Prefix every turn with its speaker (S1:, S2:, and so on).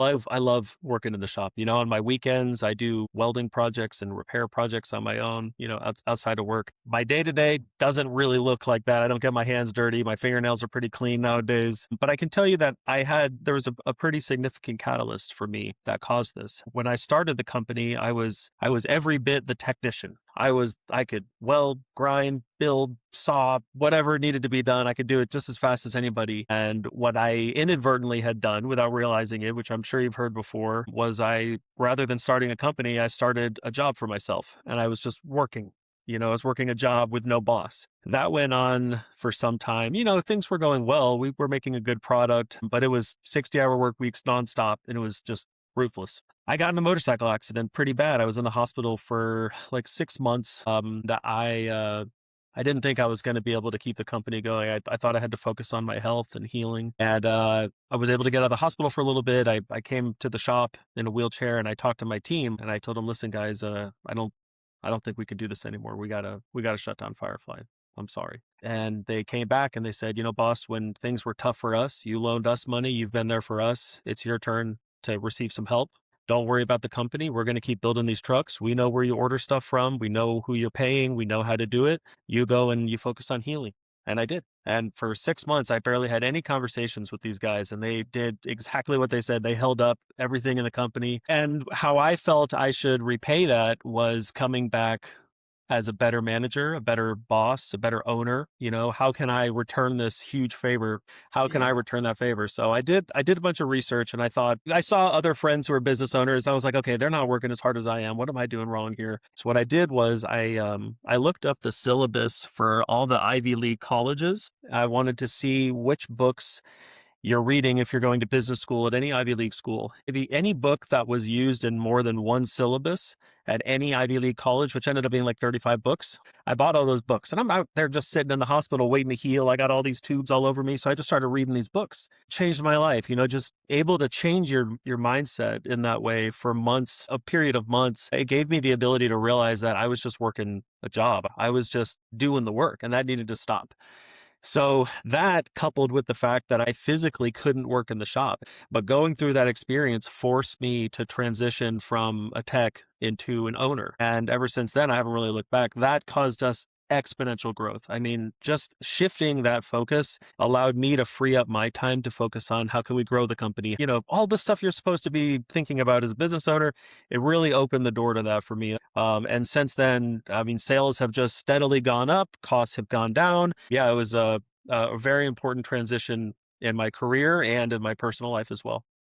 S1: I love working in the shop. On my weekends, I do welding projects and repair projects on my own, outside of work. My day to day doesn't really look like that. I don't get my hands dirty. My fingernails are pretty clean nowadays. But I can tell you that there was a pretty significant catalyst for me that caused this. When I started the company, I was every bit the technician. I could weld, grind, build, saw, whatever needed to be done. I could do it just as fast as anybody. And what I inadvertently had done without realizing it, which I'm sure you've heard before, was rather than starting a company, I started a job for myself and I was just working. I was working a job with no boss. That went on for some time. Things were going well. We were making a good product, but it was 60-hour work weeks nonstop and it was just ruthless. I got in a motorcycle accident pretty bad. I was in the hospital for like 6 months. I didn't think I was going to be able to keep the company going. I thought I had to focus on my health and healing. And I was able to get out of the hospital for a little bit. I came to the shop in a wheelchair and I talked to my team and I told them, listen, guys, I don't think we can do this anymore. We gotta shut down Firefly. I'm sorry. And they came back and they said, boss, when things were tough for us, you loaned us money. You've been there for us. It's your turn to receive some help. Don't worry about the company. We're going to keep building these trucks. We know where you order stuff from. We know who you're paying. We know how to do it. You go and you focus on healing. And I did. And for 6 months, I barely had any conversations with these guys. And they did exactly what they said. They held up everything in the company. And how I felt I should repay that was coming back as a better manager, a better boss, a better owner. How can I return this huge favor? How can I
S2: Yeah.
S1: return that favor? So I did a bunch of research and I saw other friends who are business owners. I was like, okay, they're not working as hard as I am. What am I doing wrong here? So what I did was I looked up the syllabus for all the Ivy League colleges. I wanted to see which books you're reading if you're going to business school at any Ivy League school. Maybe any book that was used in more than one syllabus at any Ivy League college, which ended up being like 35 books. I bought all those books and I'm out there just sitting in the hospital waiting to heal. I got all these tubes all over me. So I just started reading these books. Changed my life, just able to change your mindset in that way for months, a period of months. It gave me the ability to realize that I was just working a job. I was just doing the work and that needed to stop. So that coupled with the fact that I physically couldn't work in the shop, but going through that experience forced me to transition from a tech into an owner. And ever since then, I haven't really looked back. That caused us exponential growth. I mean, just shifting that focus allowed me to free up my time to focus on how can we grow the company. All the stuff you're supposed to be thinking about as a business owner, it really opened the door to that for me. And since then, I mean, sales have just steadily gone up, costs have gone down. Yeah, it was a very important transition in my career and in my personal life as well.